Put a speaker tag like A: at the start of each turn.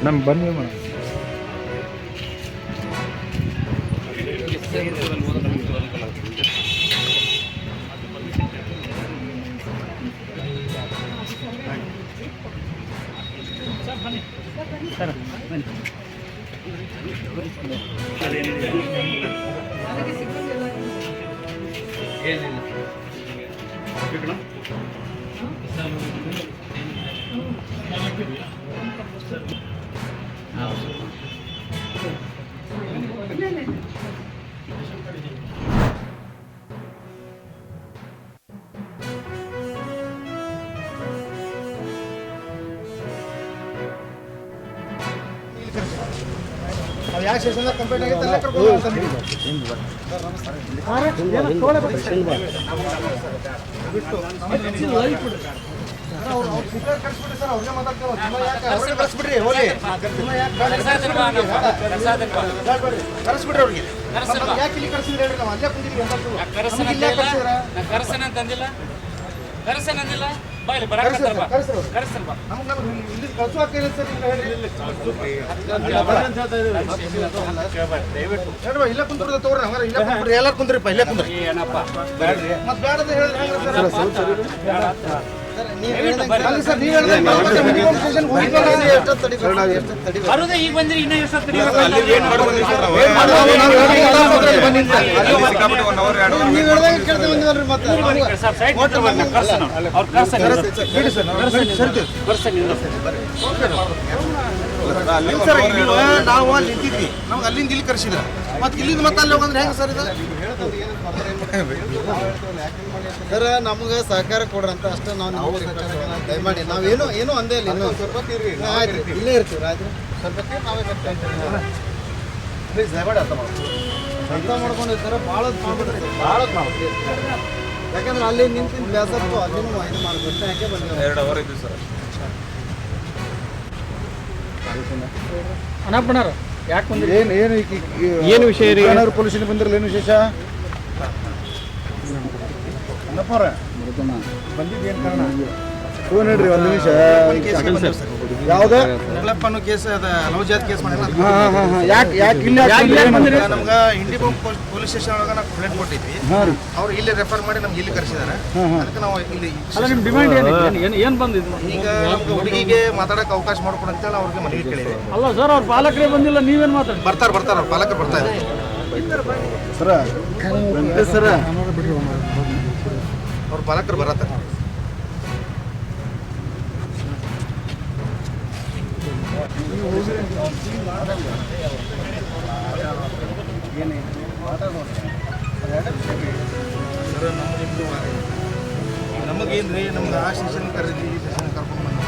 A: ನಮ್ಗೆ ಬನ್ನಿ madam.
B: Sir ಬನ್ನಿ.
C: ಯಾವ ಸ್ಟೇಷನ್ ಕಂಪ್ಲೀಟ್ ಆಗಿತ್ತು ಅಲ್ಲೇ ಕರ್ಕೊಂಡು ಹೋಗ್ತೀನಿ. ಸರ್ ಅವ್ರಿಗೆ ಮಾತಾಡ್ತೇವೆ. ಅವ್ರಿಗೆ ಕಳಿಸ್ಬಿಡ್ರಿ ಹೋಗಿ ಕಳಿಸ್ಬಿಡ್ರಿ ಅವ್ರಿಗೆ. ಯಾಕೆ ಇಲ್ಲಿ ಕಳಿಸಿದ್ರಿ ಹೇಳ್ರಿ, ನಾವು ಅಲ್ಲೇ ಕುಂತಿದ್ವಿ ಇಲ್ಲೇ ಕಳಿಸಿದ್ರ ಇಲ್ಲಿ ಕಳ್ಸೋ ಆಗ್ತಿಲ್ಲ ಸರ್. ಇಲ್ಲೇ ಕುಂತ್ರದ ತಗೋರಿ, ಹಂಗಾರೆ ಇಲ್ಲೇ ಕುಂತ್ರಿ, ಎಲ್ಲಾರು ಕುಂದ್ರಿಪ್ಪ, ಇಲ್ಲೇ ಕುಂದ್ರಿ. ಮತ್ತೆ ಬೇಡದ ಹೇಳಿದ್ರೆ ಸರ್ ನೀವು
B: ಈಗ ಬಂದ್ರಿ ಇನ್ನೂ
C: ನಾವು ಅಲ್ಲಿ ನಿಂತಿದ್ವಿ, ನಮ್ಗೆ ಅಲ್ಲಿಂದ ಇಲ್ಲಿ ಕರ್ಸಿದ್ರ, ಮತ್ತೆ ಇಲ್ಲಿಂದ ಮತ್ತೆ ಅಲ್ಲಿ ಹೋಗಂದ್ರೆ ಹೆಂಗೆ ಸರ್ ಇದು? ಸರ್ ನಮ್ಗೆ ಸಹಕಾರ ಕೊಡ್ರಿ ಅಂತ ಅಷ್ಟೇ ನಾವು ದಯಮಾಡಿ ನಾವೇನು ಏನೂ ಅಂದೇ ಇಲ್ಲ. ಇನ್ನೂ ಆಯ್ತು ಇಲ್ಲೇ ಇರ್ತೀವಿ ಆಯ್ತು. ಪ್ಲೀಸ್ ದಯಮಾಡಿ ಅರ್ಥ ಮಾಡ್ಕೊಂಡಿರ್ತಾರೆ. ಭಾಳ ಮಾಡ್ಬಿಡ್ರಿ, ಯಾಕಂದ್ರೆ ಅಲ್ಲಿ ನಿಂತು ಬೇಸತ್ತು ಅಲ್ಲಿನೂ ಇದು ಮಾಡ್ಬಿಟ್ಟು ಯಾಕೆ ಬಂದಿಲ್ಲ. 2 ಅವರ್ ಇದ್ವಿ ಸರ್.
B: ಅಣ್ಣಪ್ಪಣ್ಣರು ಯಾಕೆ ಬಂದ್ರಿ?
A: ಏನು ವಿಷಯ ರೀ? ಪೊಲೀಸ್ ಸ್ಟೇಷನ್ ಬಂದಿರಲ್ಲ, ಏನು ವಿಶೇಷ? ಬಂದಿದ್ದೇನು ಕಾರಣ? ಫೋನ್ ಹೇಳ್ರಿ ಒಂದು ನಿಮಿಷ. ಯಾವ್ದು ಅನ್ನೋ ಕೇಸ್ ಅದ, ಲವ್ ಜಾತ್ ಕೇಸ್ ಮಾಡಿಲ್ಲ. ನಮ್ಗೆ ಇಂಡಿ ಬಂಪ್ ಪೊಲೀಸ್ ಸ್ಟೇಷನ್ ಒಳಗೆ ನಾವು ಕಂಪ್ಲೇಂಟ್ ಕೊಟ್ಟಿದ್ವಿ. ಅವ್ರು ಇಲ್ಲಿ ರೆಫರ್ ಮಾಡಿ ನಮ್ಗೆ ಇಲ್ಲಿ ಕರೆಸಿದಾರೆ. ಅದಕ್ಕೆ ನಾವು ಇಲ್ಲಿ
B: ಏನು ಬಂದಿದ್ದು?
C: ಈಗ ನಮ್ಗೆ ಹುಡುಗಿಗೆ ಮಾತಾಡಕ್ಕೆ ಅವಕಾಶ ಮಾಡ್ಕೊಡು ಅಂತೇಳಿ ಅವ್ರಿಗೆ ಮನವಿ ಕೇಳಿದೆ.
B: ಅಲ್ಲ ಸರ್, ಅವ್ರ ಪಾಲಕರೇ ಬಂದಿಲ್ಲ, ನೀವೇನು ಮಾತಾಡಿ?
C: ಬರ್ತಾರೆ ಅವ್ರ ಪಾಲಕರು ಬರ್ತಾ ಇದ್ದಾರೆ ಸರ. ಅವ್ರ ಪಾಲಕರು ಬರತ್ತಾರೆ. ನಮಗೇನ್ರಿ, ನಮ್ಗೆ ಆ ಸ್ಟೇಷನ್ ಕರೆದಿ ಈ ಸ್ಟೇಷನ್ ಕರ್ಕೊಂಡು ಬಂದ